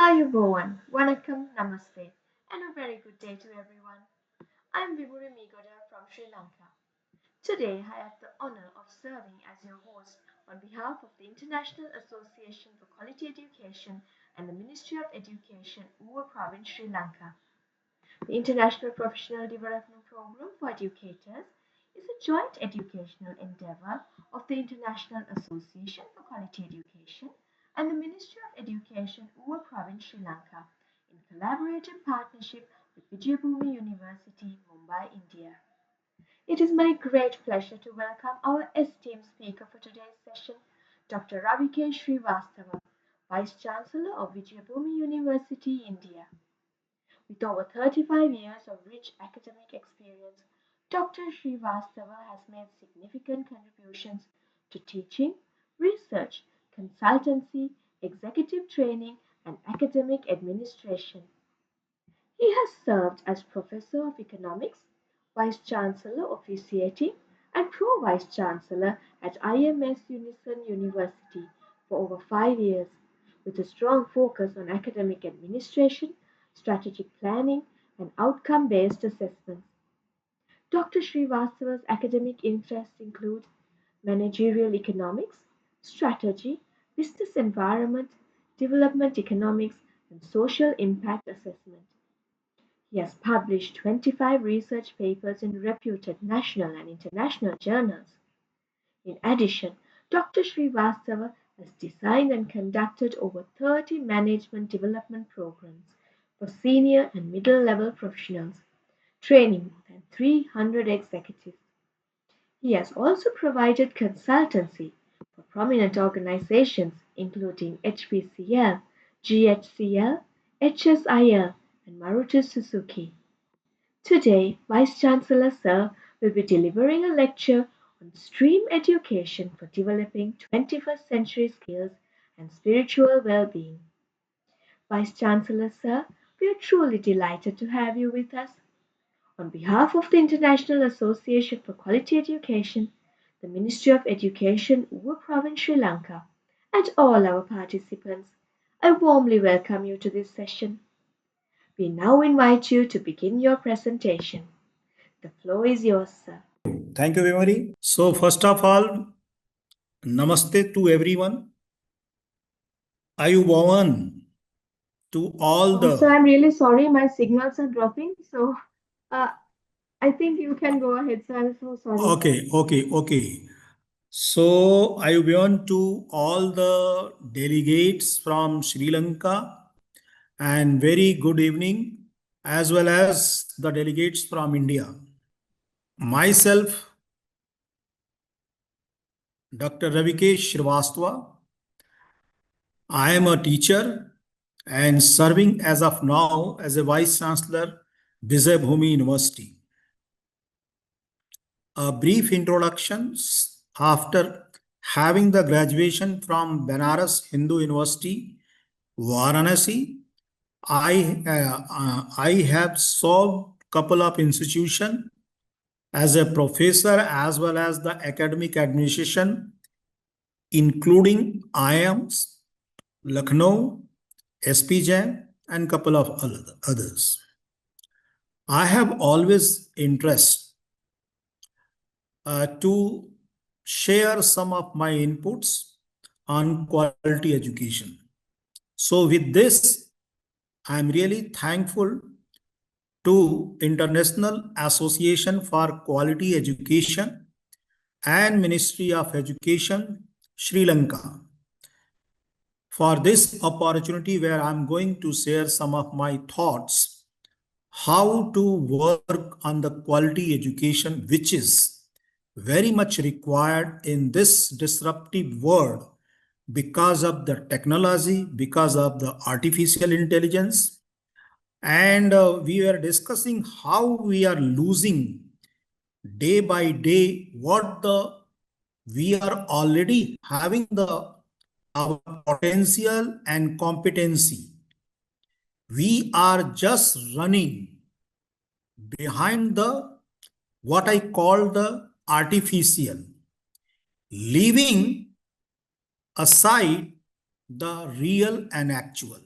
Ayubowan, Vanakkam, Namaste, and a very good day to everyone. I'm Viburi Migoda from Sri Lanka. Today, I have the honor of serving as your host on behalf of the International Association for Quality Education and the Ministry of Education, Uva Province, Sri Lanka. The International Professional Development Program for Educators is a joint educational endeavor of the International Association for Quality Education and the Ministry of Education, Uva Province, Sri Lanka, in collaborative partnership with Vijayabhumi University, Mumbai, India. It is my great pleasure to welcome our esteemed speaker for today's session, Dr. Ravikesh Srivastava, Vice Chancellor of Vijayabhumi University, India. With over 35 years of rich academic experience, Dr. Srivastava has made significant contributions to teaching, research, consultancy, executive training, and academic administration. He has served as Professor of Economics, Vice Chancellor officiating, and Pro Vice Chancellor at IMS Unison University for over 5 years, with a strong focus on academic administration, strategic planning, and outcome based assessments. Dr. Srivastava's academic interests include managerial economics, strategy, business environment, development economics, and social impact assessment. He has published 25 research papers in reputed national and international journals. In addition, Dr. Srivastava has designed and conducted over 30 management development programs for senior and middle level professionals, training more than 300 executives. He has also provided consultancy for prominent organizations including HPCL, GHCL, HSIL, and Maruti Suzuki. Today, Vice Chancellor Sir will be delivering a lecture on STEAM education for developing 21st century skills and spiritual well-being. Vice Chancellor Sir, we are truly delighted to have you with us. On behalf of the International Association for Quality Education, the Ministry of Education, Uva Province, Sri Lanka, and all our participants, I warmly welcome you to this session. We now invite you to begin your presentation. The floor is yours, sir. Thank you, Vimari. So, first of all, namaste to everyone. Ayubowan to all the. Sir, I'm really sorry, my signals are dropping. So, uh, I think you can go ahead, sir. I'm so sorry. Okay. So, Ayubowan to all the delegates from Sri Lanka, and very good evening, as well as the delegates from India. Myself, Dr. Ravikesh Srivastava. I am a teacher and serving as of now as a Vice Chancellor, Vijayabhumi University. A brief introduction. After having the graduation from Banaras Hindu University, Varanasi, I have served couple of institutions as a professor as well as the academic administration, including IIMs, Lucknow, SP Jain, and couple of others. I have always interest to share some of my inputs on quality education. So with this, I am really thankful to International Association for Quality Education and Ministry of Education, Sri Lanka, for this opportunity where I'm going to share some of my thoughts how to work on the quality education, which is very much required in this disruptive world because of the technology, because of the artificial intelligence. And we were discussing how we are losing day by day what we are already having our potential and competency. We are just running behind what I call the artificial, leaving aside the real and actual.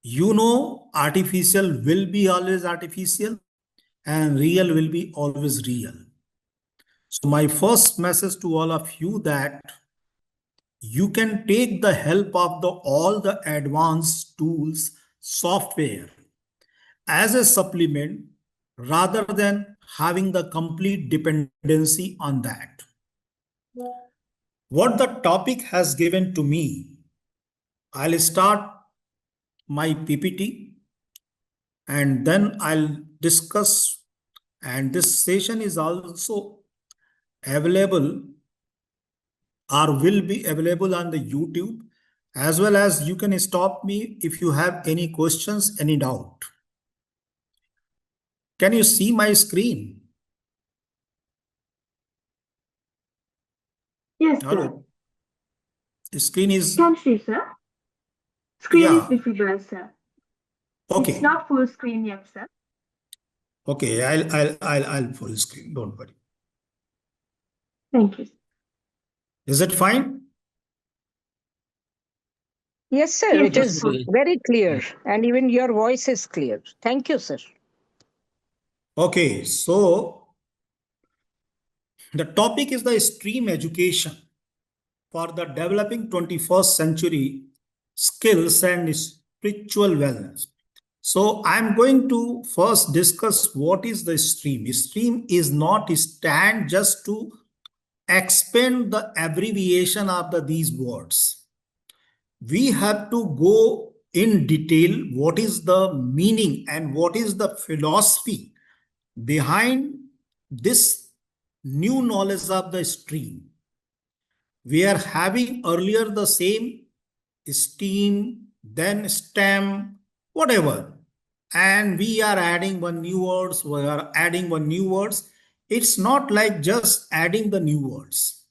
You know, artificial will be always artificial and real will be always real. So my first message to all of you that you can take the help of all the advanced tools, software as a supplement rather than having the complete dependency on that. What the topic has given to me, I'll start my PPT and then I'll discuss. And this session is also available or will be available on the YouTube, as well as you can stop me if you have any questions, any doubt. Can you see my screen? Yes, sir. Hello. The screen is, Can see, sir. Screen is yeah. visible, sir. It's Okay. not full screen yet, sir. Okay. I'll full screen. Don't worry. Thank you. Is it fine? Yes, sir. Yes, It it's is full. very clear. And even your voice is clear. Thank you, sir. Okay. So the topic is the stream education for the developing 21st century skills and spiritual wellness. So I'm going to first discuss what is the stream. Stream is not stand just to expand the abbreviation of these words. We have to go in detail what is the meaning and what is the philosophy behind this new knowledge of the stream. We are having earlier the same steam, then stem, whatever. And we are adding one new words, we are adding one new words. It's not like just adding the new words.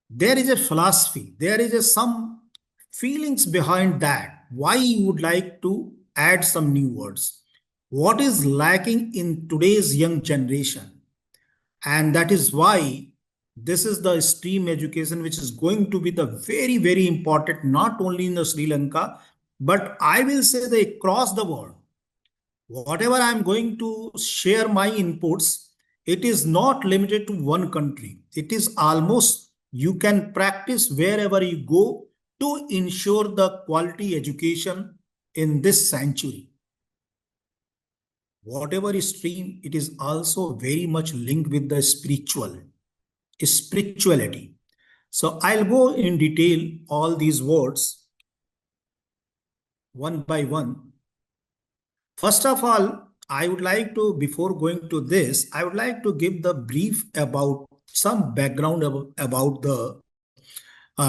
There is a philosophy, there is some feelings behind that. Why you would like to add some new words? What is lacking in today's young generation? And that is why this is the stream education which is going to be the very important, not only in the Sri Lanka, but I will say that across the world. Whatever I'm going to share my inputs, it is not limited to one country. It is almost you can practice wherever you go to ensure the quality education in this century. Whatever stream, it is also very much linked with the spirituality. So I'll go in detail all these words one by one. First of all, I would like to, before going to this, I would like to give the brief about some background about the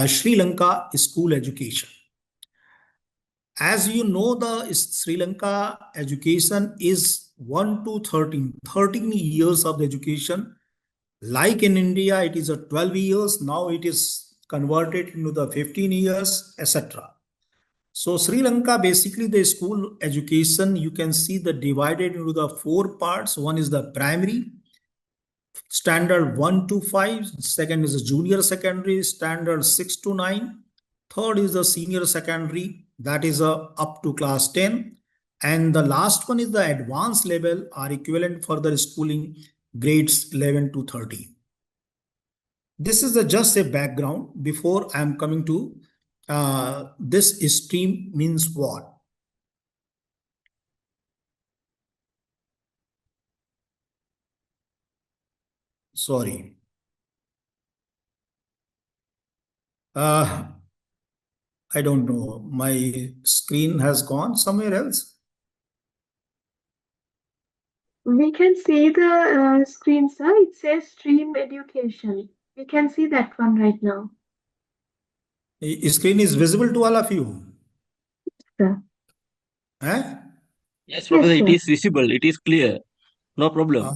Sri Lanka school education. As you know, the Sri Lanka education is 1 to 13 years of the education. Like in India, it is a 12 years. Now it is converted into the 15 years, etc. So Sri Lanka, basically the school education, you can see the divided into the four parts. One is the primary, standard 1 to 5. Second is the junior secondary, standard 6 to 9. Third is the senior secondary, that is up to class 10. And the last one is the advanced level or equivalent further schooling, grades 11 to 13. This is just a background before I'm coming to this stream means what. Sorry. I don't know. My screen has gone somewhere else. We can see the screen, sir. It says stream education. We can see that one right now. Screen is visible to all of you. Sir. Eh? Yes, Professor, Yes, it sir. is visible, it is clear, no problem.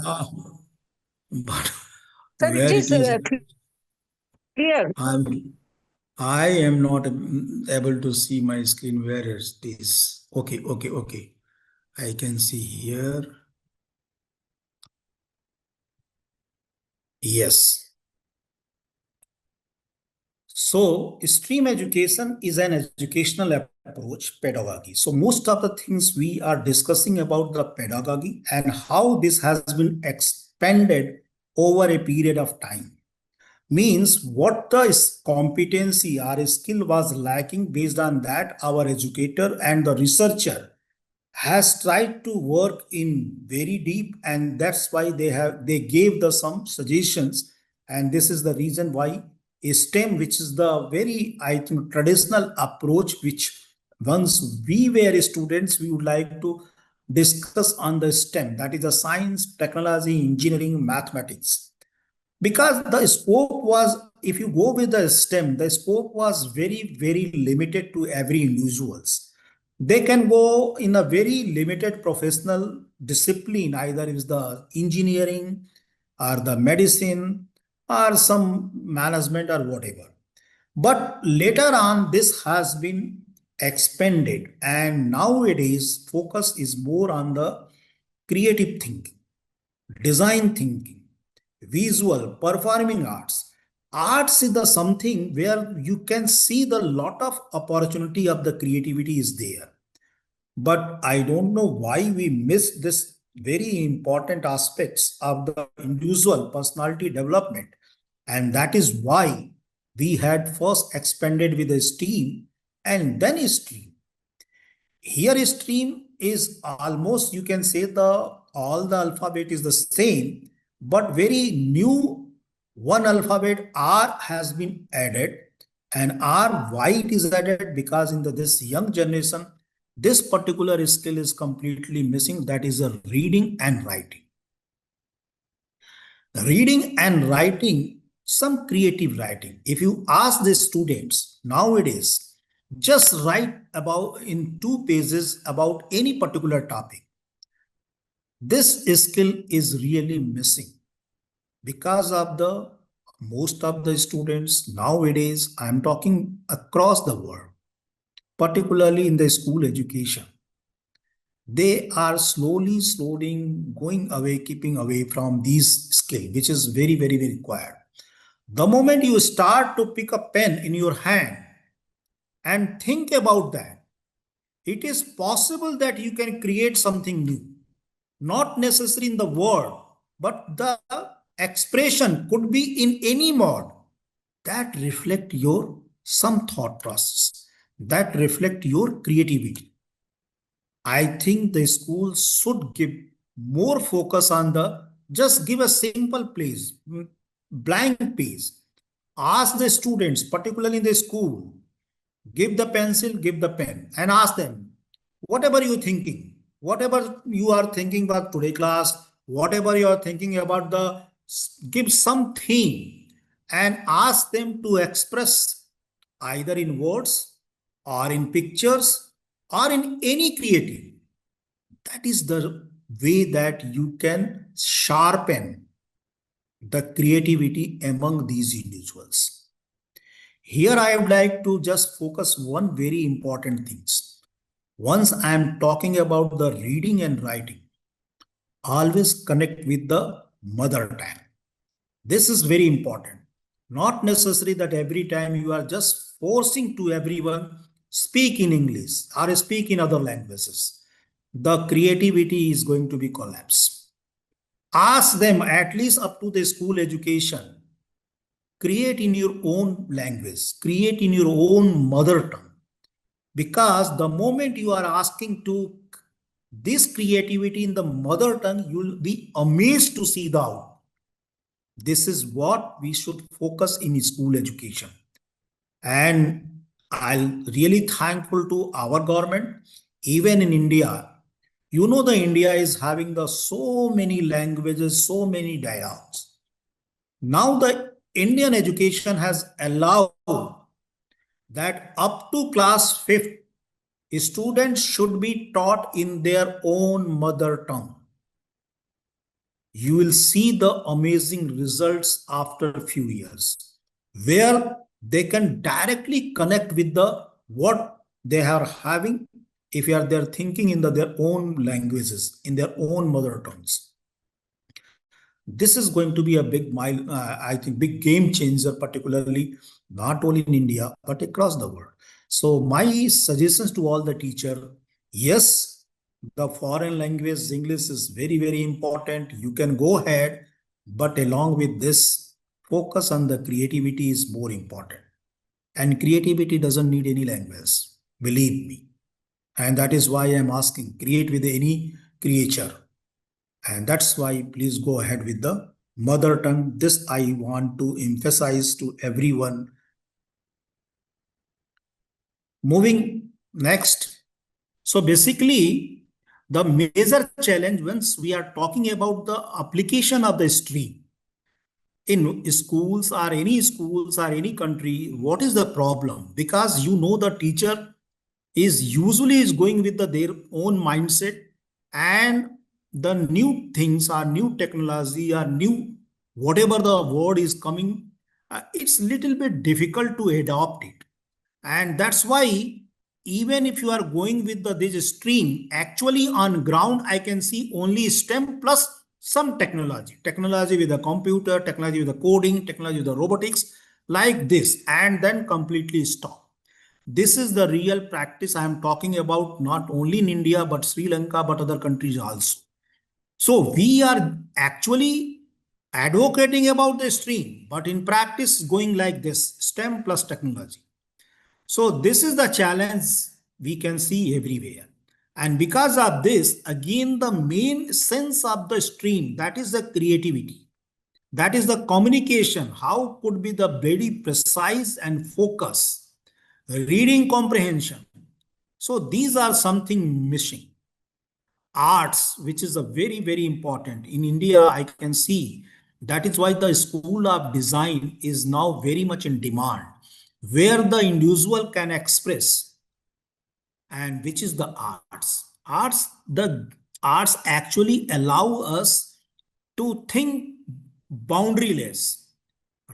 But Sir, it where it is is, clear. I am not able to see my screen. Where it is? Okay. I can see here. Yes. So stream education is an educational approach, pedagogy. So most of the things we are discussing about the pedagogy and how this has been expanded over a period of time. Means what the competency or skill was lacking, based on that our educator and the researcher has tried to work in very deep, and that's why they gave the some suggestions. And this is the reason why STEM, which is the very, I think, traditional approach, which once we were students we would like to discuss on the STEM, that is the science, technology, engineering, mathematics. Because the scope was, if you go with the STEM, the scope was very limited to every individuals. They can go in a very limited professional discipline, either is the engineering or the medicine or some management or whatever. But later on this has been expanded, and nowadays focus is more on the creative thinking, design thinking, visual, performing arts. Arts is the something where you can see the lot of opportunity of the creativity is there. But I don't know why we miss this very important aspects of the individual personality development. And that is why we had first expanded with a stream and then a stream. Here stream is almost, you can say, the all the alphabet is the same, but very new one alphabet R has been added, and R why it is added, because in this young generation this particular skill is completely missing, that is a reading and writing. Reading and writing, some creative writing. If you ask the students nowadays, just write about in 2 pages about any particular topic. This skill is really missing because of the most of the students nowadays. I'm talking across the world, particularly in the school education. They are slowly going away, keeping away from these skill, which is very required. The moment you start to pick a pen in your hand and think about that, it is possible that you can create something new. Not necessarily in the word, but the expression could be in any mode that reflect your some thought process, that reflect your creativity. I think the school should give more focus on the, just give a simple place, blank page. Ask the students, particularly in the school, give the pencil, give the pen, and ask them, whatever you're thinking, whatever you are thinking about today class, whatever you are thinking about the, give some theme and ask them to express either in words or in pictures or in any creative. That is the way that you can sharpen the creativity among these individuals. Here I would like to just focus one very important things. Once I am talking about the reading and writing, always connect with the mother tongue. This is very important. Not necessary that every time you are just forcing to everyone speak in English or speak in other languages. The creativity is going to be collapsed. Ask them, at least up to the school education, create in your own language, create in your own mother tongue. Because the moment you are asking to this creativity in the mother tongue, you will be amazed to see the output. This is what we should focus in school education. And I'm really thankful to our government. Even in India, you know, the India is having the so many languages, so many dialects. Now the Indian education has allowed that up to class 5th, students should be taught in their own mother tongue. You will see the amazing results after a few years, where they can directly connect with the what they are having if they're thinking in their own languages, in their own mother tongues. This is going to be a big I think big game changer, particularly not only in India but across the world. So my suggestions to all the teacher: yes, the foreign language English is very, very important. You can go ahead, but along with this, focus on the creativity is more important. And creativity doesn't need any language, believe me. And that is why I'm asking, create with any creature. And that's why please go ahead with the mother tongue. This I want to emphasize to everyone. Moving next. So basically, the major challenge once we are talking about the application of the stream in schools or any country, what is the problem? Because the teacher is going with their own mindset, and the new things or new technology or new whatever the word is coming, it's little bit difficult to adopt it. And that's why even if you are going with this stream, actually on ground I can see only STEM plus some technology with the computer, technology with the coding, technology with the robotics, like this, and then completely stop. This is the real practice I am talking about, not only in India but Sri Lanka, but other countries also. So we are actually advocating about the stream, but in practice going like this, STEM plus technology. So this is the challenge we can see everywhere. And because of this, again, the main sense of the stream, that is the creativity. That is the communication. How could be the very precise and focus, reading comprehension. So these are something missing. Arts, which is a very, very important. In India, I can see that is why the School of Design is now very much in demand, where the individual can express, and which is the arts. The arts actually allow us to think boundaryless,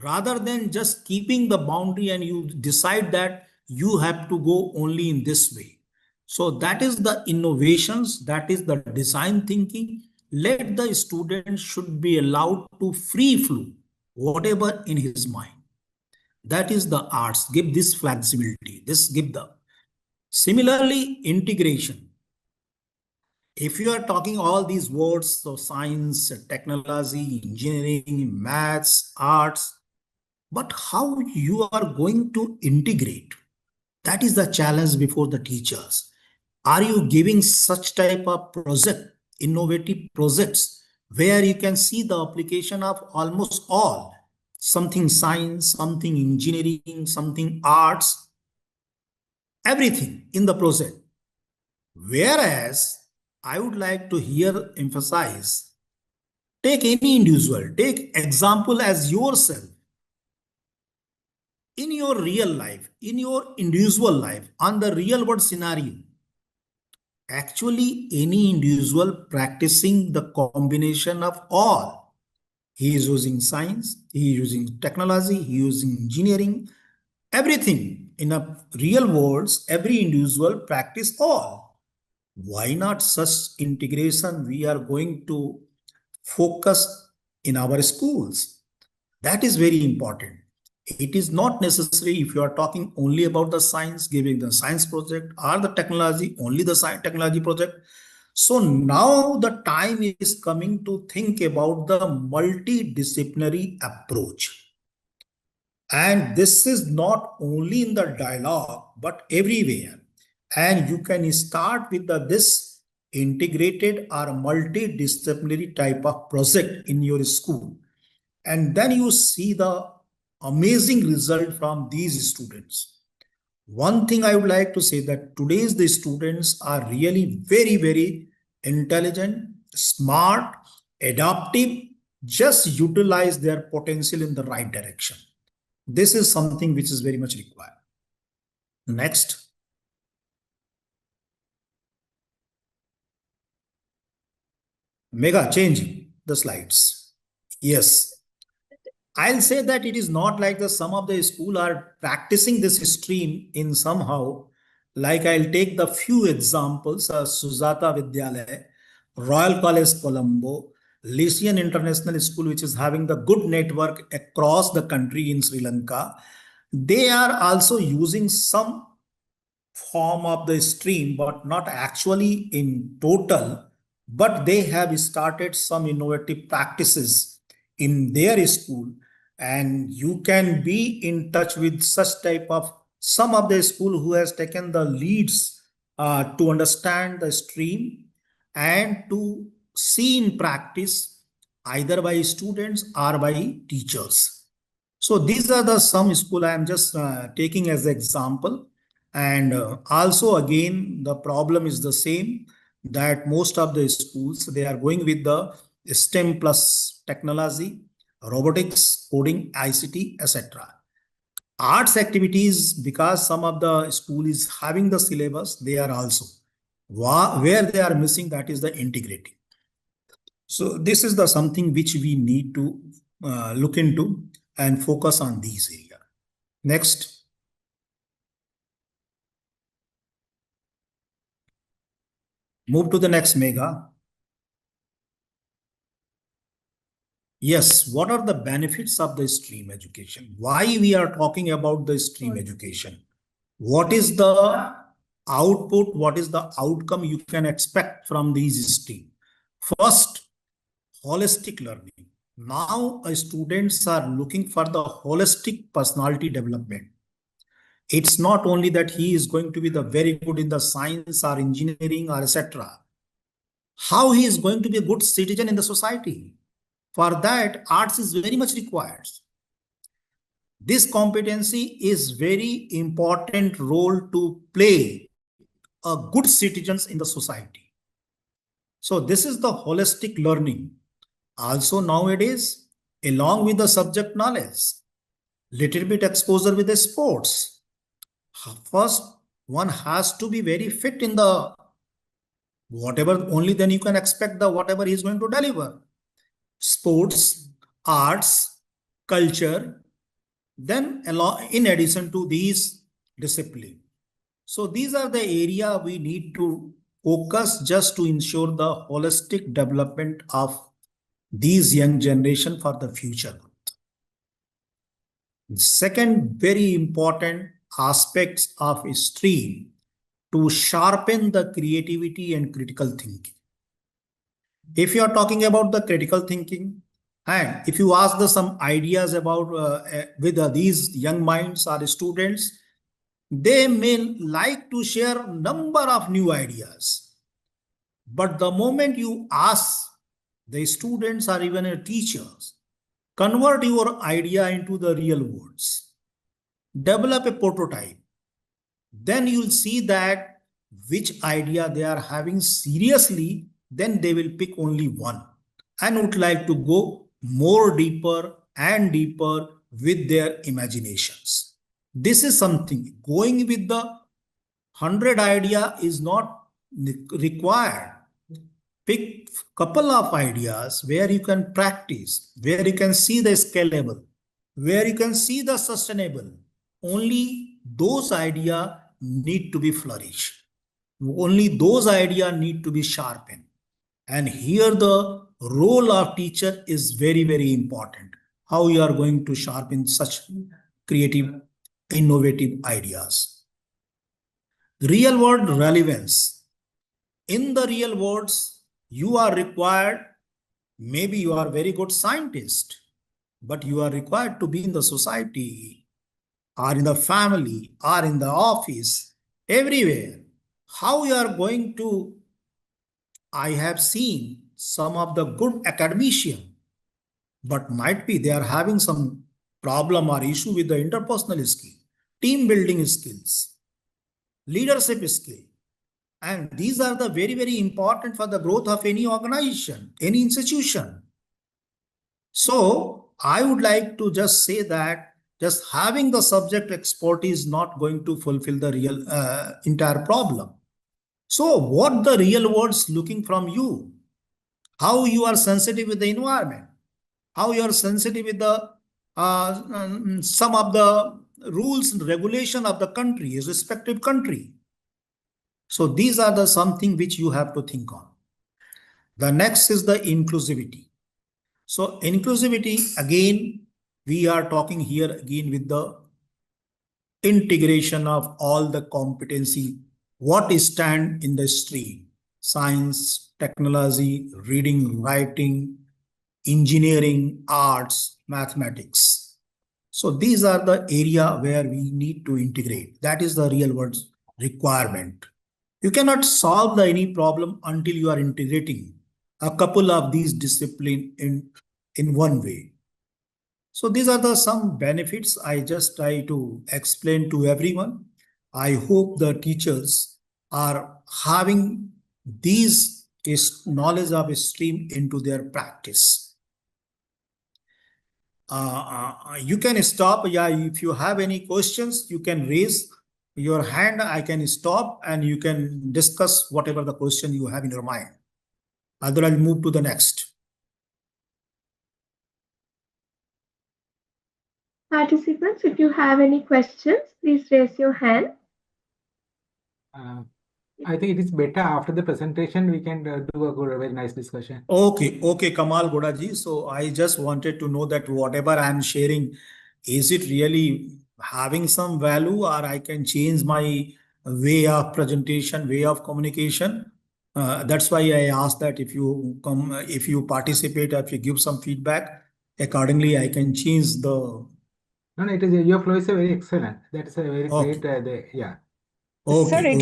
rather than just keeping the boundary and you decide that you have to go only in this way. So that is the innovations, that is the design thinking. Let the student should be allowed to free flow whatever in his mind. That is the arts, give this flexibility, this give the. Similarly, integration. If you are talking all these words, so science, technology, engineering, maths, arts, but how you are going to integrate? That is the challenge before the teachers. Are you giving such type of project, innovative projects, where you can see the application of almost all, something science, something engineering, something arts, everything in the project. Whereas I would like to here emphasize, take any individual, take example as yourself. In your real life, in your individual life, on the real world scenario, actually any individual practicing the combination of all. He is using science, he is using technology, he is using engineering, everything. In a real worlds, every individual practice all. Why not such integration we are going to focus in our schools? That is very important. It is not necessary if you are talking only about the science, giving the science project, or the technology, only the science technology project. So now the time is coming to think about the multidisciplinary approach. And this is not only in the dialogue, but everywhere. And you can start with this integrated or multidisciplinary type of project in your school. And then you see the amazing result from these students. One thing I would like to say that today's the students are really very, very intelligent, smart, adaptive, just utilize their potential in the right direction. This is something which is very much required. Next. Mega changing the slides. Yes. I'll say that it is not like some of the school are practicing this stream in somehow. Like I'll take the few examples, Sujata Vidyalaya, Royal College Colombo, Lyceum International School, which is having the good network across the country in Sri Lanka, they are also using some form of the stream, but not actually in total, but they have started some innovative practices in their school, and you can be in touch with such type of some of the school who has taken the leads to understand the stream and to see in practice either by students or by teachers. So these are the some school I am just taking as example. And also again, the problem is the same, that most of the schools, they are going with the STEM plus technology, robotics, coding, ICT, etc. Arts activities, because some of the school is having the syllabus, they are also. Where they are missing, that is the integrity. So this is the something which we need to look into and focus on these areas. Next. Move to the next, Mega. Yes, what are the benefits of the stream education? Why we are talking about the stream education? What is the output? What is the outcome you can expect from these stream? First, holistic learning. Now, students are looking for the holistic personality development. It's not only that he is going to be the very good in the science or engineering or etc. How he is going to be a good citizen in the society. For that, arts is very much required. This competency is very important role to play a good citizens in the society. So this is the holistic learning. Also nowadays, along with the subject knowledge, little bit exposure with the sports. First, one has to be very fit in the whatever, only then you can expect the whatever he is going to deliver. Sports, arts, culture, then in addition to these discipline. So these are the area we need to focus just to ensure the holistic development of these young generation for the future. Second very important aspects of a stream to sharpen the creativity and critical thinking. If you are talking about the critical thinking, and if you ask some ideas about with these young minds or students, they may like to share number of new ideas. But the moment you ask the students or even teachers, convert your idea into the real words, develop a prototype, then you'll see that which idea they are having seriously, then they will pick only one and would like to go more deeper and deeper with their imaginations. This is something going with the 100 idea is not required. Pick couple of ideas where you can practice, where you can see the scalable, where you can see the sustainable. Only those ideas need to be flourished. Only those ideas need to be sharpened. And here the role of teacher is very, very important. How you are going to sharpen such creative, innovative ideas. Real world relevance. In the real worlds, you are required, maybe you are very good scientist, but you are required to be in the society or in the family or in the office, everywhere. How you are going to, I have seen some of the good academicians, but might be they are having some problem or issue with the interpersonal skill, team building skills, leadership skill. And these are the very, very important for the growth of any organization, any institution. So I would like to just say that just having the subject expertise is not going to fulfill the real entire problem. So what the real world's looking from you, how you are sensitive with the environment, how you are sensitive with the some of the rules and regulation of the country, his respective country. So these are the something which you have to think on. The next is the inclusivity. So inclusivity, again, we are talking here again with the integration of all the competency, what stand in the stream: science, technology, reading, writing, engineering, arts, mathematics. So these are the area where we need to integrate. That is the real world requirement. You cannot solve any problem until you are integrating a couple of these discipline in one way. So these are the some benefits I just try to explain to everyone. I hope the teachers are having these is knowledge of stream into their practice. You can stop. Yeah, if you have any questions, you can raise your hand. I can stop and you can discuss whatever the question you have in your mind. Otherwise, I'll move to the next. Participants, if you have any questions, please raise your hand. I think it is better after the presentation, we can do a very nice discussion. Okay, Kamal Godaji. So I just wanted to know that whatever I'm sharing, is it really having some value, or I can change my way of presentation, way of communication? That's why I asked that if you come, if you participate, if you give some feedback, accordingly I can change the. No, it is your flow is a very excellent. That is a very Okay. great. Yeah. Sir, Okay.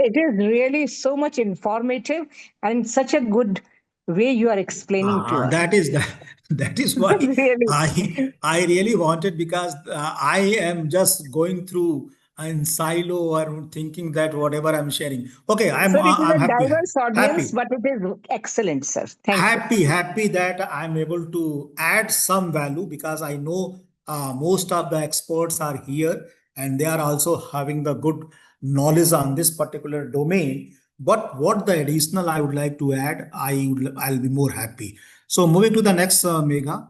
it is really so much informative and such a good way you are explaining to us. That is why Really. I really wanted, because I am just going through in silo or thinking that whatever I'm sharing. Okay, Sir, it is I'm a happy. diverse audience, but it is excellent, sir. Thank you. Happy that I'm able to add some value, because I know most of the experts are here and they are also having the good knowledge on this particular domain. But what the additional I would like to add, I'll be more happy. So moving to the next, Megha.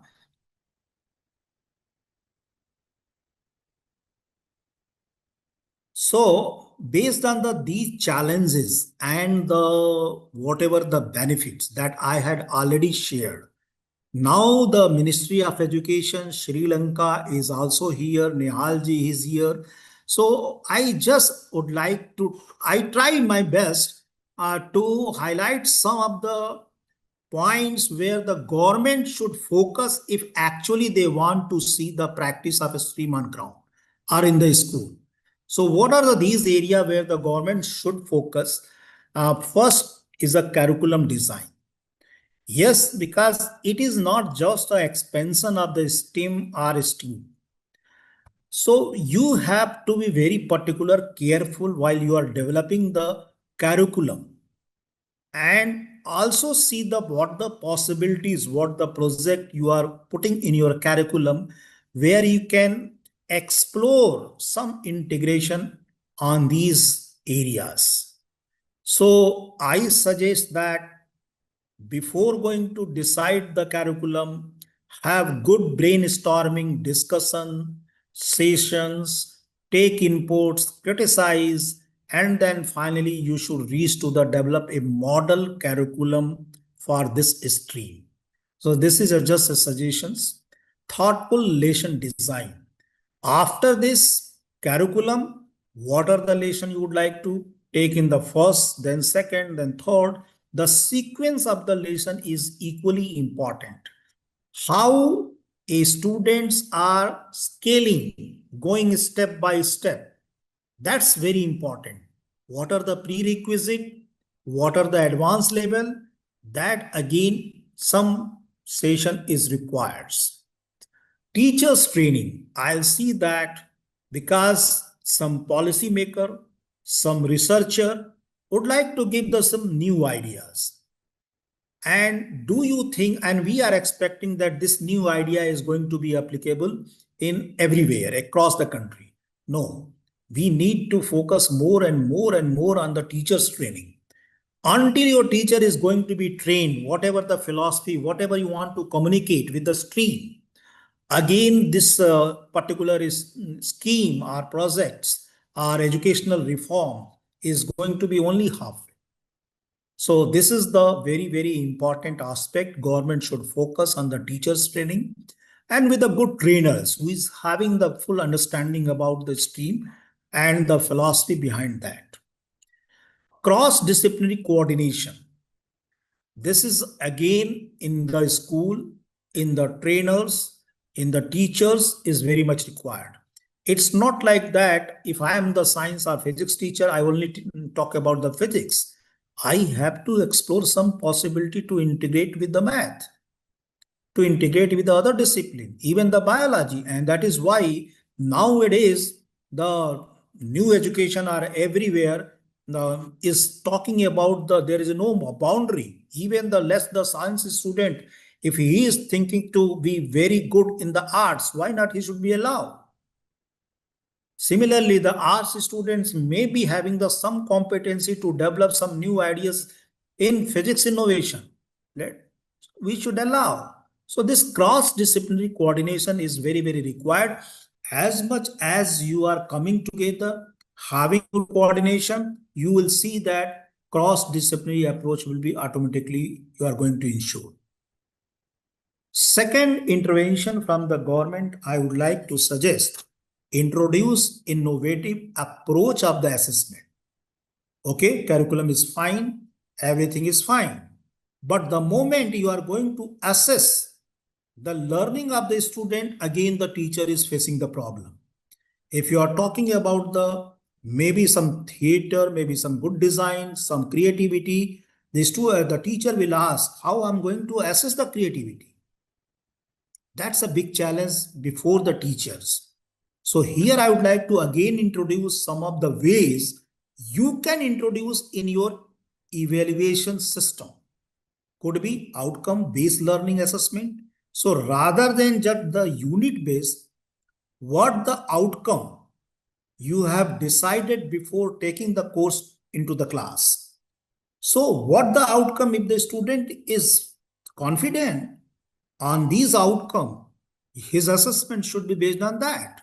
So based on these challenges and the whatever the benefits that I had already shared, now the Ministry of Education, Sri Lanka is also here. Nehalji is here. So I just would like to, I try my best to highlight some of the points where the government should focus if actually they want to see the practice of a stream on ground or in the school. So what are these areas where the government should focus? First is a curriculum design. Yes, because it is not just an expansion of the STEM or STEAM. So you have to be very particular, careful while you are developing the curriculum, and also see what the possibilities, what the project you are putting in your curriculum, where you can explore some integration on these areas. So I suggest that before going to decide the curriculum, have good brainstorming discussion sessions, take inputs, criticize, and then finally you should reach to the develop a model curriculum for this stream. So this is just a suggestions. Thoughtful lesson design. After this curriculum, what are the lesson you would like to take in the first, then second, then third? The sequence of the lesson is equally important. How a students are scaling, going step by step. That's very important. What are the prerequisite? What are the advanced level? That again, some session is required. Teachers training, I'll see that, because some policymaker, some researcher would like to give some new ideas. And do you think, and we are expecting that this new idea is going to be applicable in everywhere across the country? No, we need to focus more and more and more on the teachers training. Until your teacher is going to be trained, whatever the philosophy, whatever you want to communicate with the stream, again, this particular scheme or projects or educational reform is going to be only half. So this is the very, very important aspect. Government should focus on the teachers training and with the good trainers who is having the full understanding about the stream and the philosophy behind that. Cross-disciplinary coordination. This is again in the school, in the trainers, in the teachers is very much required. It's not like that if I am the science or physics teacher, I only talk about the physics. I have to explore some possibility to integrate with the math, to integrate with the other discipline, even the biology. And that is why nowadays the new education are everywhere is talking about there is no boundary. Even the less the science student, if he is thinking to be very good in the arts, why not he should be allowed? Similarly, the arts students may be having the some competency to develop some new ideas in physics innovation. We should allow. So this cross-disciplinary coordination is very, very required. As much as you are coming together, having good coordination, you will see that cross-disciplinary approach will be automatically, you are going to ensure. Second intervention from the government, I would like to suggest, introduce innovative approach of the assessment. Okay, curriculum is fine, everything is fine. But the moment you are going to assess the learning of the student, again, the teacher is facing the problem. If you are talking about maybe some theater, maybe some good design, some creativity, the teacher will ask how I'm going to assess the creativity. That's a big challenge before the teachers. So here I would like to again introduce some of the ways you can introduce in your evaluation system. Could be outcome-based learning assessment. So rather than just the unit-based, what the outcome you have decided before taking the course into the class. So what the outcome if the student is confident on these outcome, his assessment should be based on that.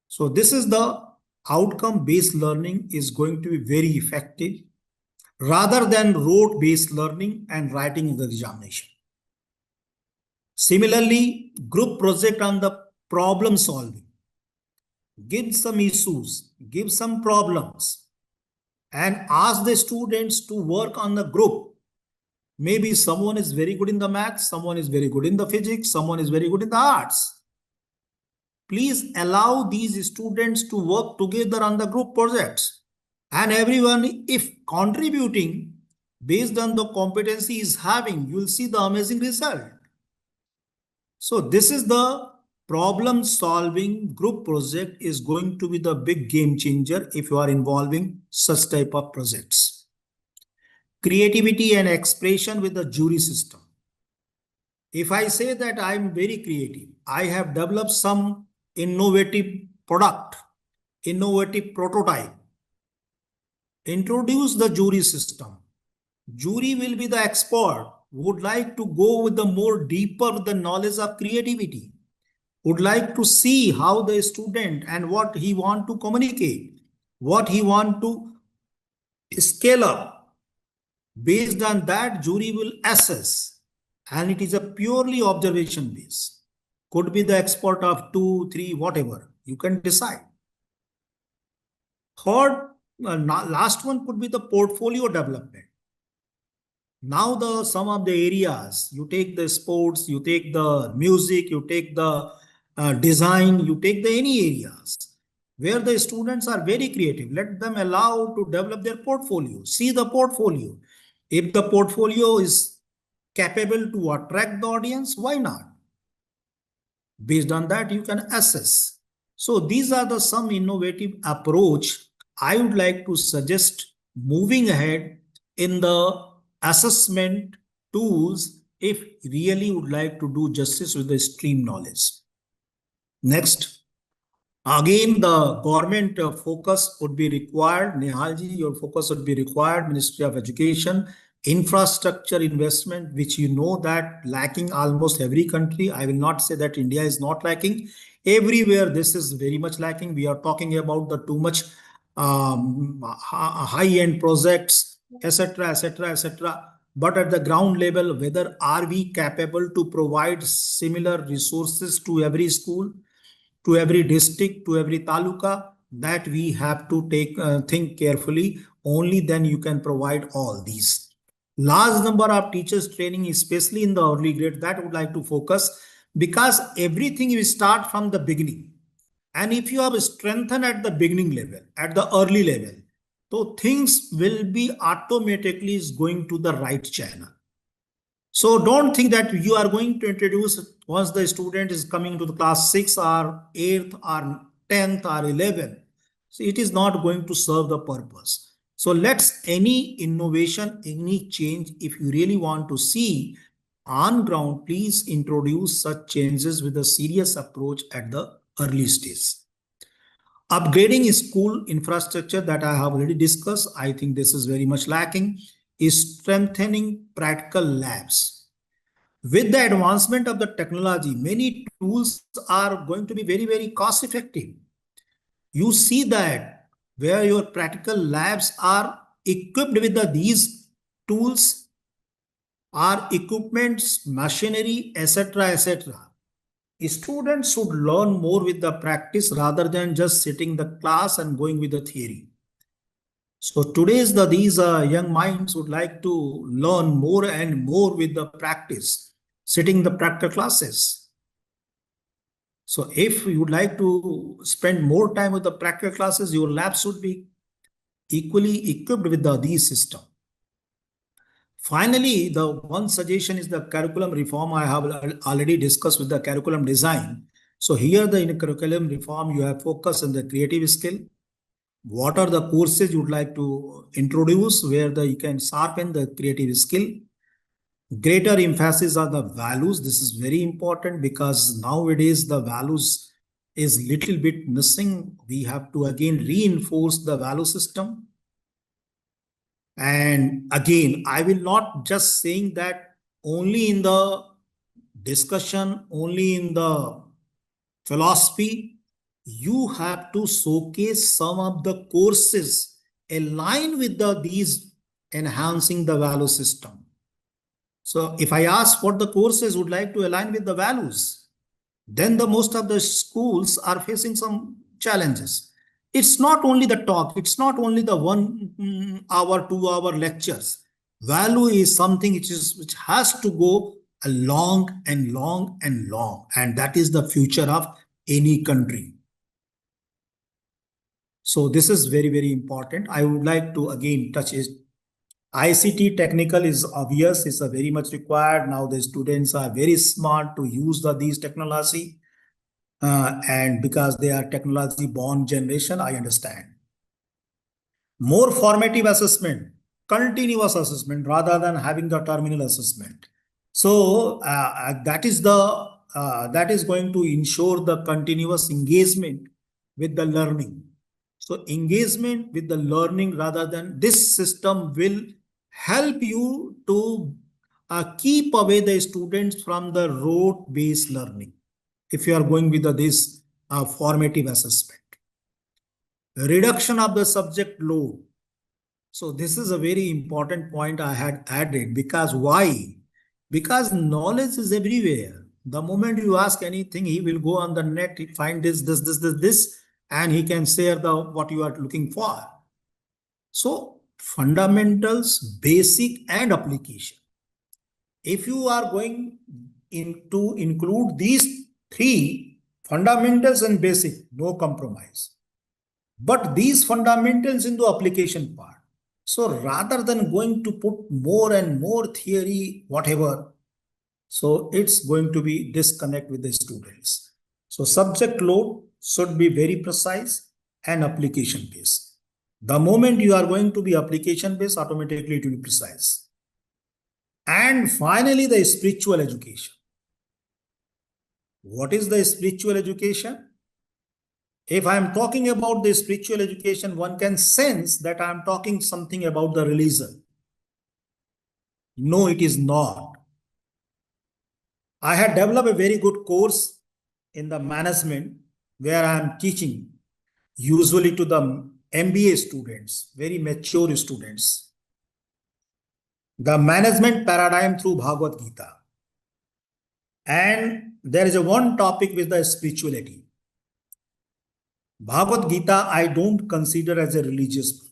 So this is the outcome-based learning is going to be very effective rather than rote-based learning and writing the examination. Similarly, group project on the problem solving. Give some issues, give some problems, and ask the students to work on the group. Maybe someone is very good in the maths, someone is very good in the physics, someone is very good in the arts. Please allow these students to work together on the group projects. And everyone, if contributing based on the competency is having, you will see the amazing result. So this is the problem solving group project is going to be the big game changer if you are involving such type of projects. Creativity and expression with the jury system. If I say that I'm very creative, I have developed some innovative product, innovative prototype, introduce the jury system. Jury will be the expert, would like to go with the more deeper the knowledge of creativity, would like to see how the student and what he want to communicate, what he want to scale up. Based on that, jury will assess, and it is a purely observation base. Could be the expert of 2, 3, whatever. You can decide. Third, last one could be the portfolio development. Now some of the areas, you take the sports, you take the music, you take the design, you take the any areas where the students are very creative. Let them allow to develop their portfolio. See the portfolio. If the portfolio is capable to attract the audience, why not? Based on that, you can assess. So these are the some innovative approach I would like to suggest moving ahead in the assessment tools if really would like to do justice with the stream knowledge. Next. Again, the government focus would be required. Nehalji, your focus would be required. Ministry of Education, infrastructure investment, which you know that lacking almost every country. I will not say that India is not lacking. Everywhere this is very much lacking. We are talking about the too much high-end projects etc., etc., etc. But at the ground level, whether are we capable to provide similar resources to every school, to every district, to every taluka, that we have to think carefully. Only then you can provide all these. Large number of teachers training, especially in the early grade, that I would like to focus, because everything will start from the beginning. And if you have strengthened at the beginning level, at the early level, so things will be automatically is going to the right channel. So don't think that you are going to introduce once the student is coming to the class 6 or 8th or 10th or 11th. So it is not going to serve the purpose. So let's any innovation, any change, if you really want to see on ground, please introduce such changes with a serious approach at the early stage. Upgrading school infrastructure that I have already discussed, I think this is very much lacking, is strengthening practical labs. With the advancement of the technology, many tools are going to be very, very cost effective. You see that where your practical labs are equipped with these tools, are equipments, machinery, etc., etc. Students should learn more with the practice rather than just sitting the class and going with the theory. So today's these young minds would like to learn more and more with the practice, sitting the practical classes. So if you would like to spend more time with the practical classes, your lab should be equally equipped with these systems. Finally, the one suggestion is the curriculum reform. I have already discussed with the curriculum design. So here in curriculum reform, you have focused on the creative skill. What are the courses you would like to introduce where you can sharpen the creative skill? Greater emphasis on the values. This is very important because nowadays the values is little bit missing. We have to again reinforce the value system. And again, I will not just saying that only in the discussion, only in the philosophy. You have to showcase some of the courses align with these enhancing the value system. So if I ask what the courses would like to align with the values, then the most of the schools are facing some challenges. It's not only the talk, it's not only the 1 hour, 2 hour lectures. Value is something which has to go a long and long and long, and that is the future of any country. So this is very, very important. I would like to again touch it. ICT technical is obvious, it's a very much required. Now the students are very smart to use these technology. And because they are technology born generation, I understand. More formative assessment, continuous assessment rather than having the terminal assessment. So that is going to ensure the continuous engagement with the learning. So engagement with the learning rather than this system will help you to keep away the students from the rote-based learning if you are going with this formative assessment. Reduction of the subject load. So this is a very important point I had added, because why? Because knowledge is everywhere. The moment you ask anything, he will go on the net, he find this, and he can share what you are looking for. So fundamentals, basic, and application. If you are going to include these 3, fundamentals and basic, no compromise. But these fundamentals into application part. So rather than going to put more and more theory, whatever, so it's going to be disconnect with the students. So subject load should be very precise and application based. The moment you are going to be application based, automatically it will be precise. And finally, the spiritual education. What is the spiritual education? If I am talking about the spiritual education, one can sense that I am talking something about the religion. No, it is not. I had developed a very good course in the management where I am teaching usually to the MBA students, very mature students. the management paradigm through Bhagavad Gita. And there is a one topic with the spirituality. Bhagavad Gita, I don't consider as a religious book.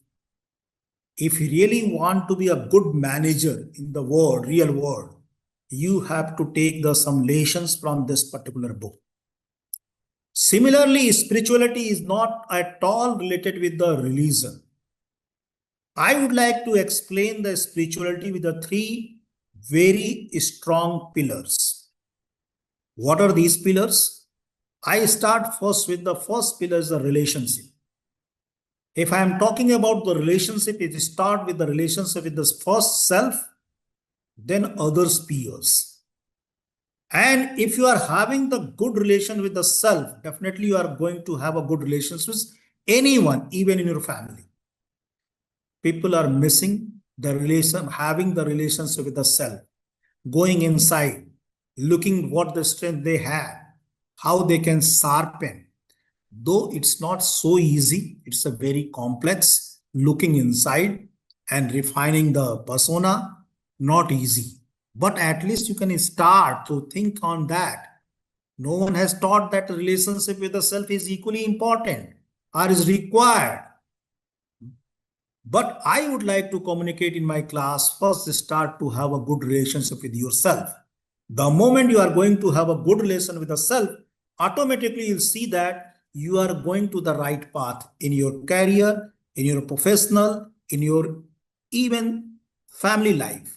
If you really want to be a good manager in the world, real world, you have to take some lessons from this particular book. Similarly, spirituality is not at all related with the religion. I would like to explain the spirituality with the three very strong pillars. What are these pillars? I start first with the first pillar is the relationship. If I am talking about the relationship, it starts with the relationship with the first self, then others peers. And if you are having the good relation with the self, definitely you are going to have a good relationship with anyone, even in your family. People are missing the relation, having the relationship with the self, going inside, looking what the strength they have, how they can sharpen. Though it's not so easy, it's a very complex, looking inside and refining the persona, not easy. But at least you can start to think on that. No one has taught that the relationship with the self is equally important or is required. But I would like to communicate in my class, first start to have a good relationship with yourself. The moment you are going to have a good relation with the self, automatically you'll see that you are going to the right path in your career, in your professional, in your even family life.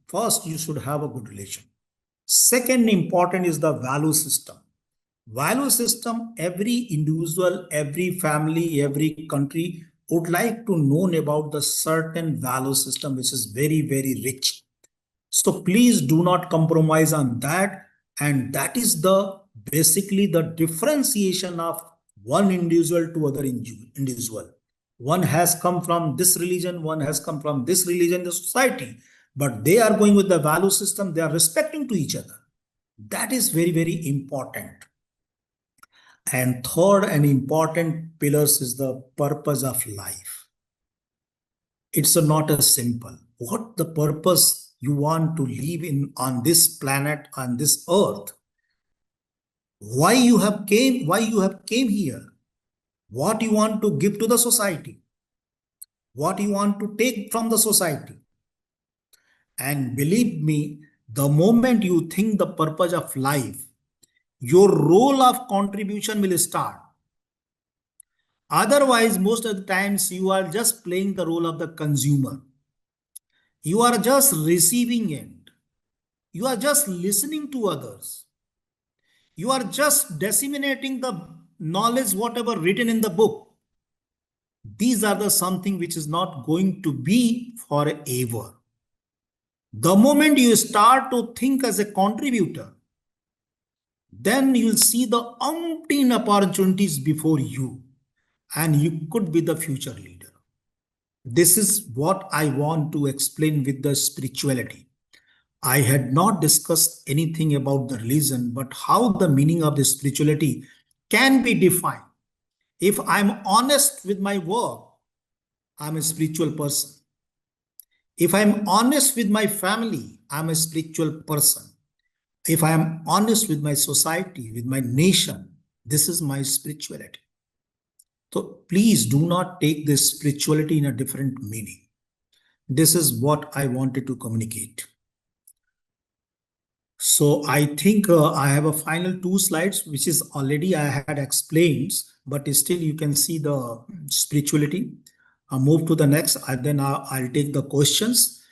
First, you should have a good relation. Second important is the value system. Value system, every individual, every family, every country would like to know about the certain value system which is very, very rich. So please do not compromise on that. And that is the basically the differentiation of one individual to other individual. One has come from this religion, one has come from this religion, the society, but they are going with the value system, they are respecting to each other. That is very, very important. And third and important pillars is the purpose of life. It's not as simple. What the purpose you want to live in on this planet, on this earth? Why you have came here? What you want to give to the society? What you want to take from the society? And believe me, the moment you think the purpose of life, your role of contribution will start. Otherwise, most of the times you are just playing the role of the consumer. You are just receiving it. You are just listening to others. You are just disseminating the knowledge, whatever written in the book. These are the something which is not going to be forever. The moment you start to think as a contributor, then you'll see the umpteen opportunities before you, and you could be the future leader. This is what I want to explain with the spirituality. I had not discussed anything about the religion, but how the meaning of the spirituality can be defined. If I'm honest with my work, I'm a spiritual person. If I'm honest with my family, I'm a spiritual person. If I am honest with my society, with my nation, this is my spirituality. So please do not take this spirituality in a different meaning. This is what I wanted to communicate. So I think I have a final 2 slides, which is already I had explained, but still you can see the spirituality. I'll move to the next, and then I'll take the questions.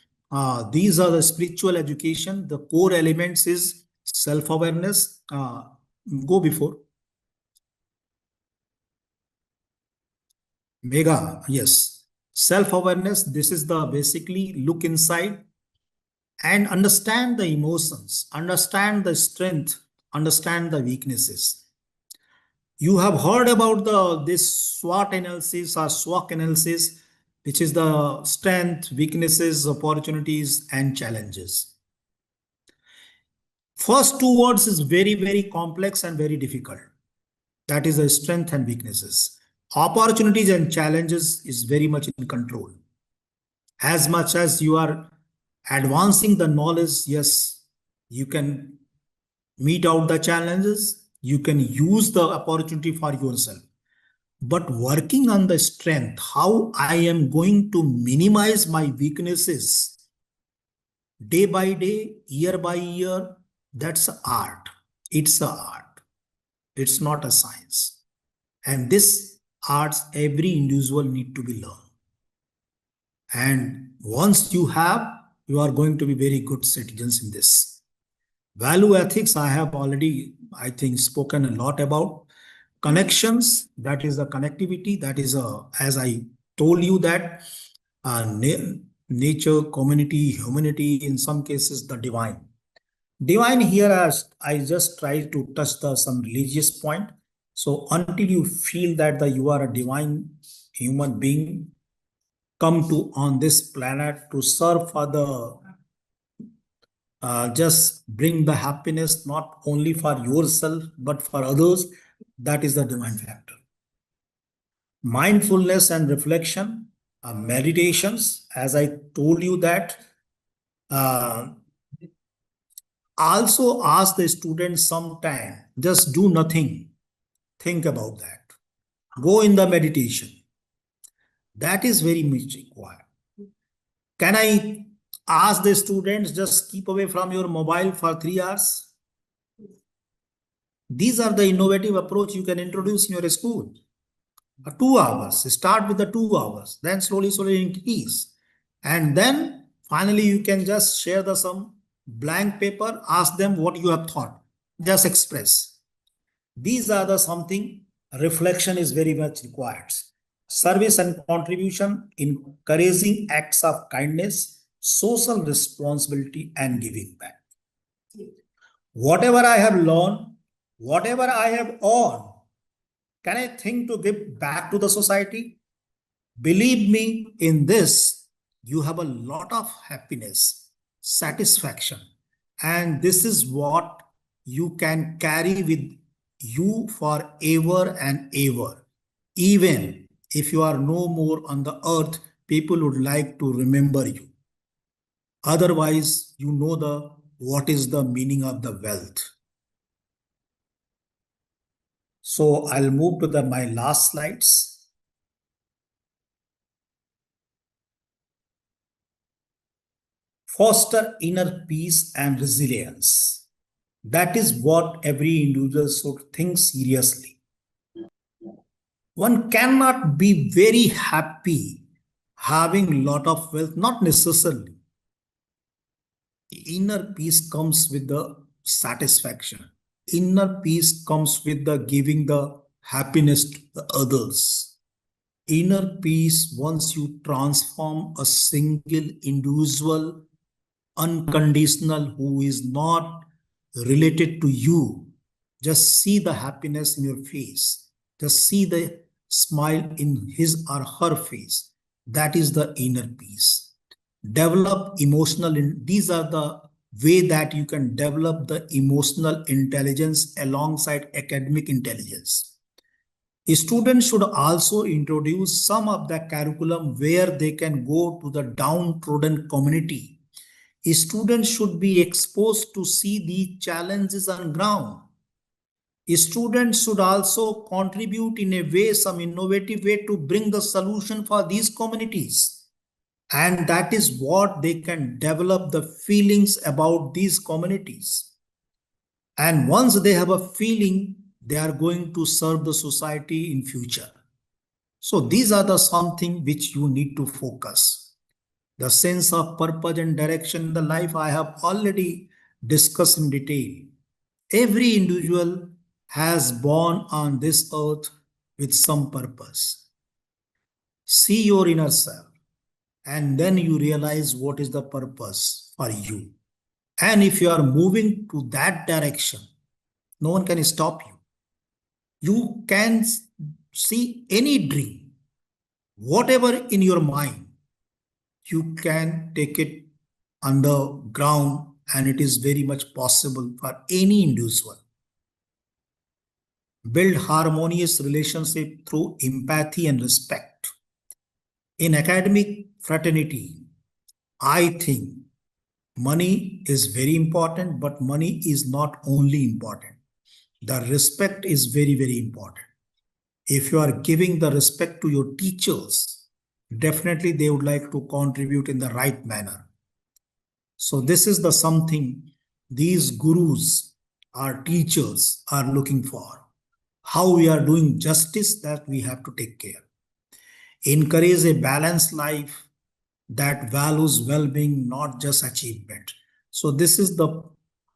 These are the spiritual education. The core elements is self-awareness. Go before. Mega, yes. Self-awareness, this is the basically look inside and understand the emotions, understand the strength, understand the weaknesses. You have heard about this SWOT analysis or SWOT analysis, which is the strength, weaknesses, opportunities, and challenges. First 2 words is very, very complex and very difficult. That is the strength and weaknesses. Opportunities and challenges is very much in control. As much as you are Advancing the knowledge, yes, you can meet out the challenges, you can use the opportunity for yourself. But working on the strength, how I am going to minimize my weaknesses day by day, year by year, that's art. It's a art. It's not a science. And this arts every individual need to be learned. And once you have, you are going to be very good citizens in this. Value ethics, I have already, I think, spoken a lot about. Connections, that is the connectivity, that is as I told you that nature, community, humanity, in some cases the divine. Divine here, as I just try to touch some religious point. So until you feel that you are a divine human being, come to on this planet to serve for the just bring the happiness not only for yourself but for others, that is the divine factor. Mindfulness and reflection, meditations, as I told you that, also ask the students sometime, just do nothing, think about that, go in the meditation. That is very much required. Can I ask the students, just keep away from your mobile for 3 hours? These are the innovative approach you can introduce in your school. 2 hours, start with the 2 hours, then slowly increase. And then finally you can just share some blank paper, ask them what you have thought, just express. These are the something reflection is very much required. Service and contribution, encouraging acts of kindness, social responsibility and giving back. Whatever I have learned, whatever I have earned, can I think to give back to the society? Believe me, in this, you have a lot of happiness, satisfaction, and this is what you can carry with you forever and ever. Even if you are no more on the earth, people would like to remember you. Otherwise, you know what is the meaning of the wealth. So I'll move to my last slides. Foster inner peace and resilience. That is what every individual should think seriously. One cannot be very happy having a lot of wealth, not necessarily. Inner peace comes with the satisfaction. Inner peace comes with the giving the happiness to the others. Inner peace, once you transform a single individual, unconditional, who is not related to you, just see the happiness in your face. Just see the smile in his or her face. That is the inner peace. Develop emotional, these are the way that you can develop the emotional intelligence alongside academic intelligence. Students should also introduce some of the curriculum where they can go to the downtrodden community. Students should be exposed to see the challenges on ground. Students should also contribute in a way, some innovative way, to bring the solution for these communities. And that is what they can develop the feelings about these communities. And once they have a feeling, they are going to serve the society in future. So these are the something which you need to focus. The sense of purpose and direction in the life I have already discussed in detail. Every individual has born on this earth with some purpose. See your inner self, and then you realize what is the purpose for you. And if you are moving to that direction, no one can stop you. You can see any dream, whatever in your mind, you can take it on the ground, and it is very much possible for any individual. Build harmonious relationship through empathy and respect. In academic fraternity, I think Money is very important, but money is not only important. The respect is very, very important. If you are giving the respect to your teachers, definitely they would like to contribute in the right manner. So this is the something these gurus, our teachers are looking for. How we are doing justice, that we have to take care. Encourage a balanced life that values well-being, not just achievement. So this is the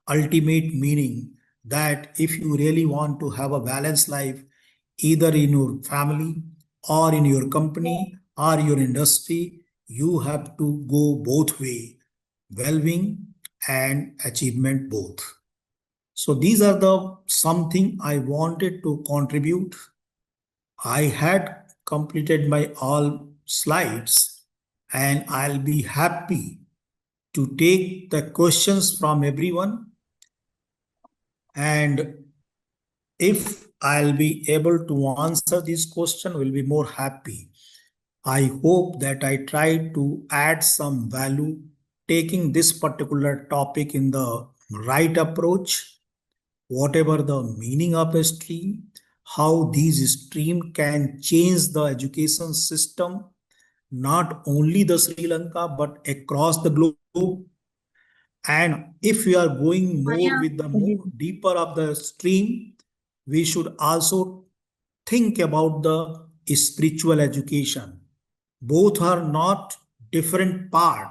ultimate meaning, that if you really want to have a balanced life, either in your family or in your company or your industry, you have to go both way, well-being and achievement both. So these are the something I wanted to contribute. I had completed my all slides, and I'll be happy to take the questions from everyone. And if I'll be able to answer this question, will be more happy. I hope that I try to add some value, taking this particular topic in the right approach, whatever the meaning of a stream, how these stream can change the education system, not only the Sri Lanka, but across the globe. And if we are going more with the more deeper of the stream, we should also think about the spiritual education. Both are not different part,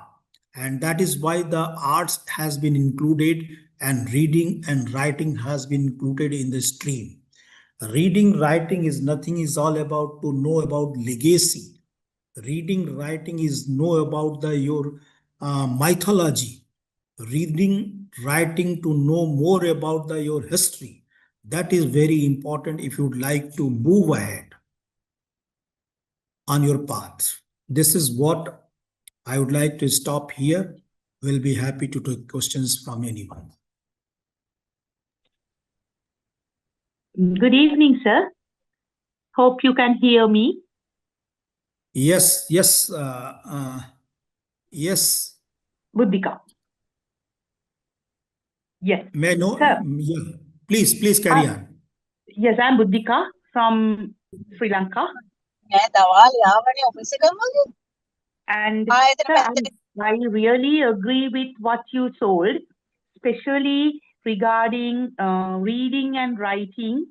and that is why the arts has been included and reading and writing has been included in the stream. Reading, writing is nothing, is all about to know about legacy. Reading, writing is know about the your mythology. Reading, writing to know more about the your history. That is very important if you'd like to move ahead on your path. This is what I would like to stop here. We'll be happy to take questions from anyone. Good evening, sir. Hope you can hear me. Yes. Buddhika. Yes. May I know? Sir. Yeah. Please carry on. Yes, I'm Buddhika from Sri Lanka. And sir, I really agree with what you told, especially regarding reading and writing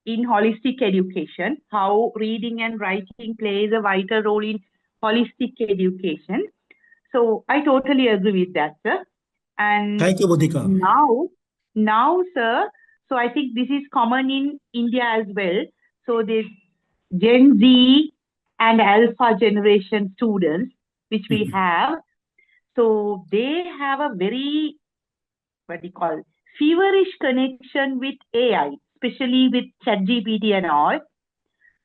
in holistic education, how reading and writing plays a vital role in holistic education. So I totally agree with that, sir. And thank you, Buddhika. Now, sir, so I think this is common in India as well. So this Gen Z and Alpha generation students, which we have, so they have a very, feverish connection with AI, especially with ChatGPT and all.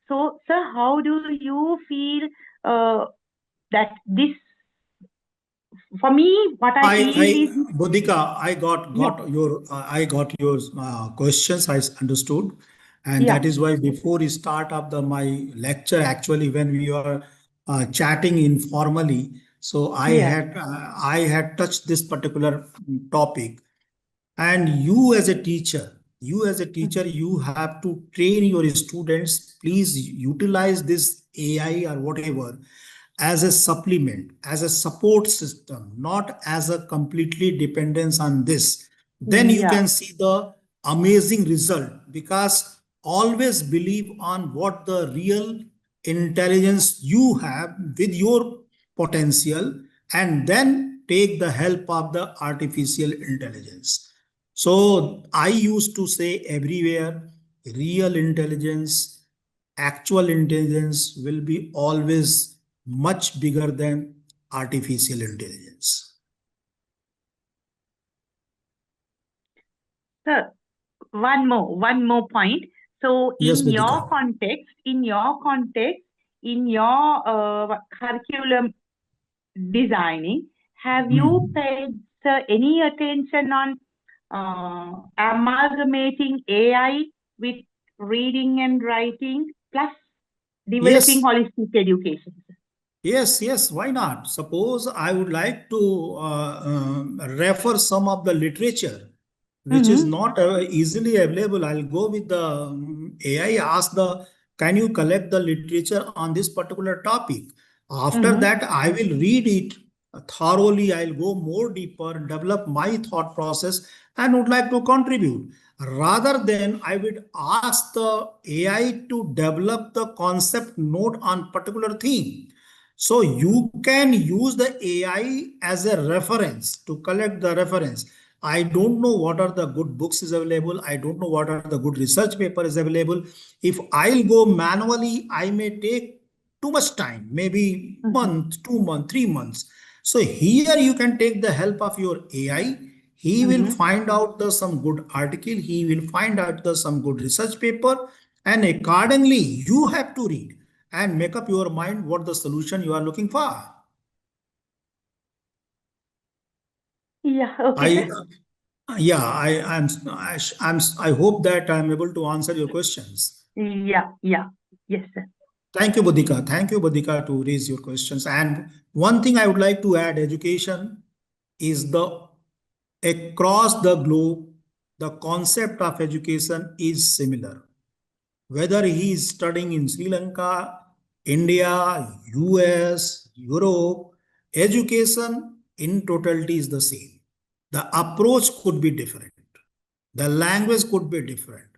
So, sir, how do you feel that this, for me, what I feel is... Buddhika, I got your questions. I understood. And that is why before we start up my lecture, actually, when we are chatting informally, so I had touched this particular topic. And you as a teacher, you have to train your students. Please utilize this AI or whatever as a supplement, as a support system, not as a completely dependence on this. Then you can see the amazing result, because always believe on what the real intelligence you have with your potential, and then take the help of the artificial intelligence. So I used to say everywhere, real intelligence, actual intelligence will be always much bigger than artificial intelligence. Sir, one more point. So yes, in your context, in your curriculum designing, have you paid any attention on amalgamating AI with reading and writing plus developing holistic education? Yes, why not? Suppose I would like to refer some of the literature which is not easily available. I'll go with the AI, ask can you collect the literature on this particular topic? After that, I will read it thoroughly. I'll go more deeper, develop my thought process, and would like to contribute. Rather than I would ask the AI to develop the concept note on particular theme. So you can use the AI as a reference to collect the reference. I don't know what are the good books is available. I don't know what are the good research paper is available. If I'll go manually, I may take too much time, maybe month, 2 months, 3 months. So here you can take the help of your AI. He will find out some good article. He will find out some good research paper, and accordingly you have to read and make up your mind what the solution you are looking for. Yeah, okay. I hope that I'm able to answer your questions. Yeah. Yes, sir. Thank you, Bodhika. Thank you, Bodhika, to raise your questions. And one thing I would like to add, education is across the globe, the concept of education is similar. Whether he is studying in Sri Lanka, India, US, Europe, education in totality is the same. The approach could be different. The language could be different.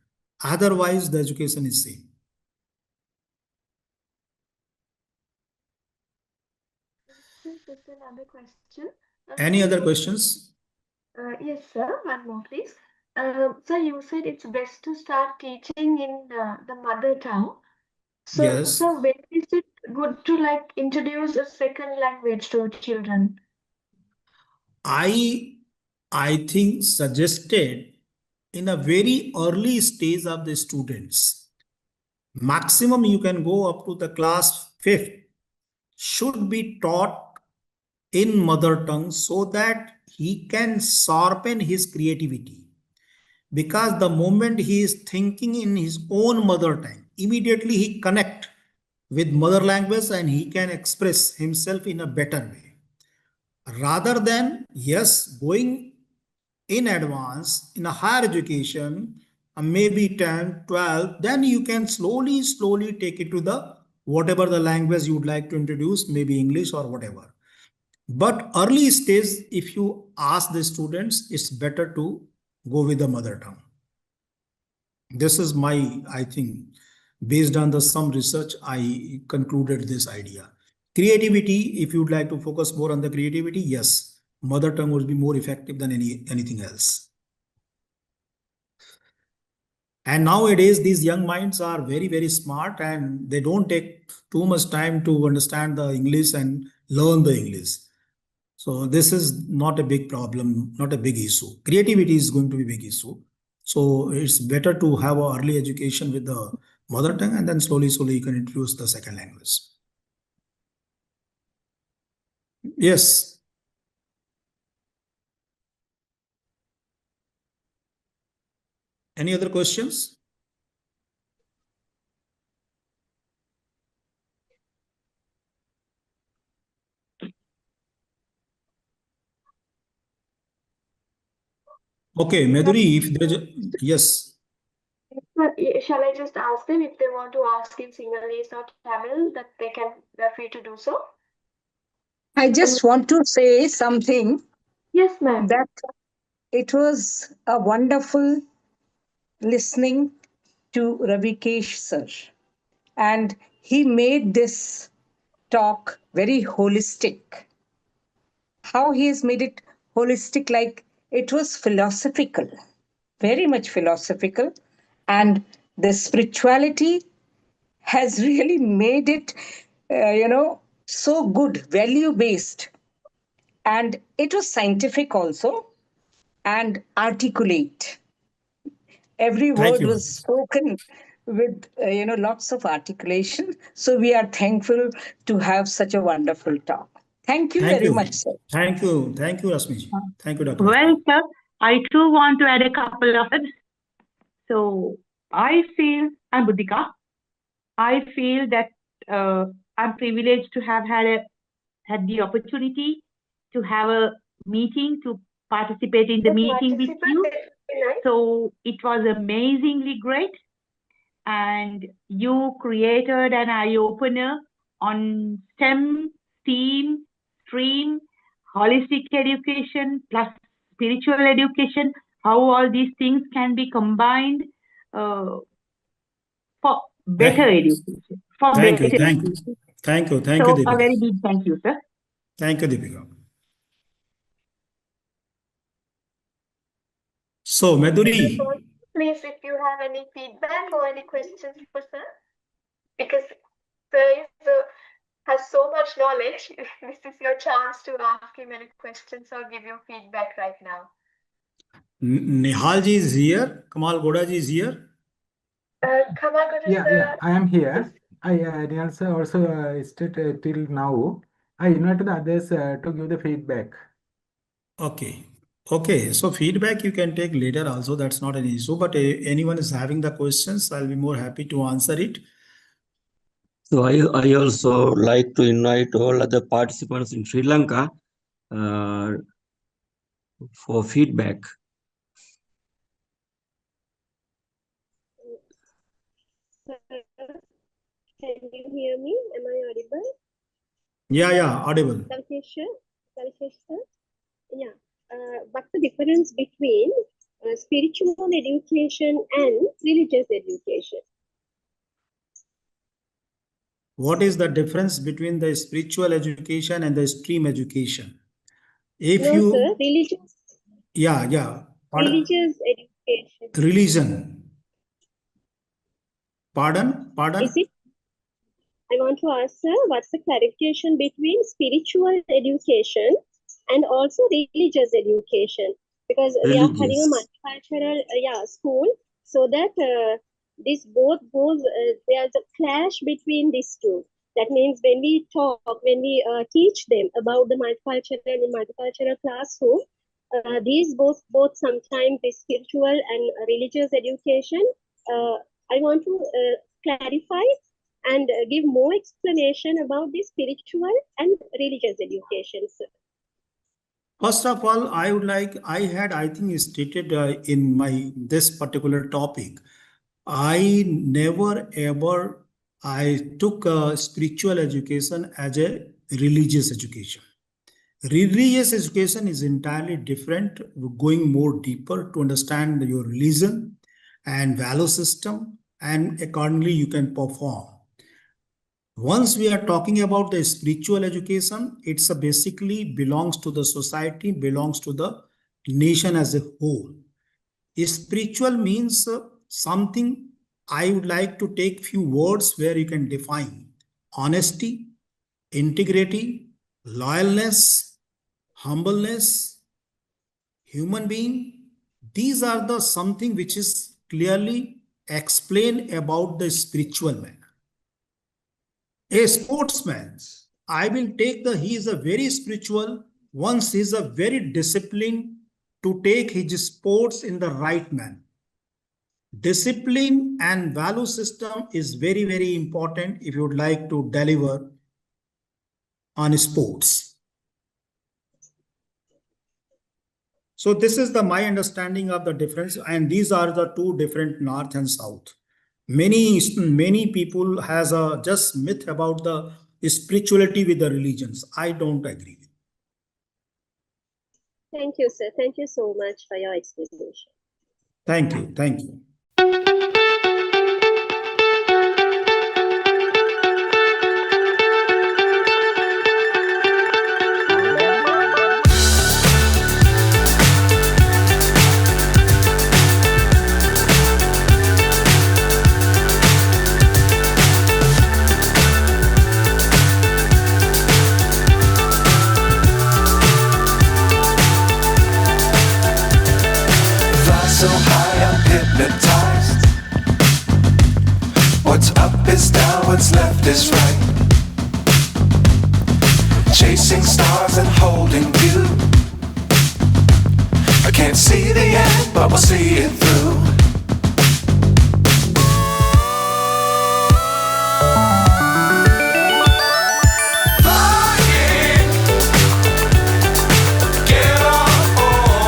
Otherwise, the education is same. Just another question. Any other questions? Yes, sir. One more, please. So you said it's best to start teaching in the mother tongue. So, Yes. when is it good to like introduce a second language to children? I think suggested in a very early stage of the students. Maximum you can go up to the class 5th should be taught in mother tongue so that he can sharpen his creativity. Because the moment he is thinking in his own mother tongue, immediately he connect with mother language and he can express himself in a better way. Rather than, yes, going in advance in a higher education, maybe 10, 12, then you can slowly take it to the whatever the language you would like to introduce, maybe English or whatever. But early stage, if you ask the students, it's better to go with the mother tongue. This is I think, based on some research, I concluded this idea. Creativity, if you'd like to focus more on the creativity, yes, mother tongue would be more effective than anything else. And nowadays, these young minds are very smart and they don't take too much time to understand the English and learn the English. So this is not a big problem, not a big issue. Creativity is going to be a big issue. So it's better to have an early education with the mother tongue and then slowly you can introduce the second language. Yes. Any other questions? Okay, Madhuri, if there's yes. Shall I just ask them if they want to ask in Sinhalese or Tamil, that they're free to do so? I just want to say something. Yes, ma'am. That it was a wonderful listening to Ravikesh sir. And he made this talk very holistic. How he has made it holistic, like it was philosophical, very much philosophical. And the spirituality has really made it, so good, value based. And it was scientific also and articulate. Every Thank word you. was spoken with lots of articulation. So we are thankful to have such a wonderful talk. Thank you very much, sir. Thank you, Rasmiji. Thank you, Dr. Well, sir, I too want to add a couple of words. So I feel, I'm Buddhika. I feel that I'm privileged to have had the opportunity to have a meeting, to participate in the meeting with you. So it was amazingly great. And you created an eye-opener on STEM, STEAM, STREAM, holistic education plus spiritual education, how all these things can be combined for better education. Thank you. Thank you, So Deepika. a very big thank you, sir. Thank you, Deepika. So, Madhuri. Please, if you have any feedback or any questions for sir, because sir has so much knowledge, this is your chance to ask him any questions or give your feedback right now. Nihal ji is here. Kamal Goda ji is here. Kamal Goda Yeah, sir. I am here. Nihal sir also stayed till now. I invited the others to give the feedback. Okay. Okay. So feedback you can take later also. That's not an issue. But anyone is having the questions, I'll be more happy to answer it. So I also like to invite all other participants in Sri Lanka for feedback. Can you hear me? Am I audible? Yeah, audible. Salkesh sir? Yeah. What's the difference between spiritual education and religious education? What is the difference between the spiritual education and the stream education? If No, you... sir. Religious. Yeah. Religious education. Religion. Pardon? Is it? I want to ask, sir, what's the clarification between spiritual education and also religious education? Because we are having a multicultural school, so that this both goes, there's a clash between these two. That means when we teach them about the multicultural classroom, these both sometimes the spiritual and religious education. I want to clarify and give more explanation about the spiritual and religious education, sir. First of all, I think stated in this particular topic, I never ever took spiritual education as a religious education. Religious education is entirely different, going more deeper to understand your religion and value system, and accordingly you can perform. Once we are talking about the spiritual education, it's basically belongs to the society, belongs to the nation as a whole. Spiritual means something. I would like to take few words where you can define: honesty, integrity, loyalness, humbleness, human being. These are the something which is clearly explained about the spiritual man. A sportsman, I will take he is a very spiritual, once he is a very disciplined to take his sports in the right manner. Discipline and value system is very, very important if you would like to deliver on sports. So this is my understanding of the difference, and these are the two different north and south. Many people has a just myth about the spirituality with the religions. I don't agree. Thank you, sir. Thank you so much for your explanation. Thank you. So high I'm hypnotized. What's up is down, what's left is right. Chasing stars and holding you. I can't see the end, but we'll see it through.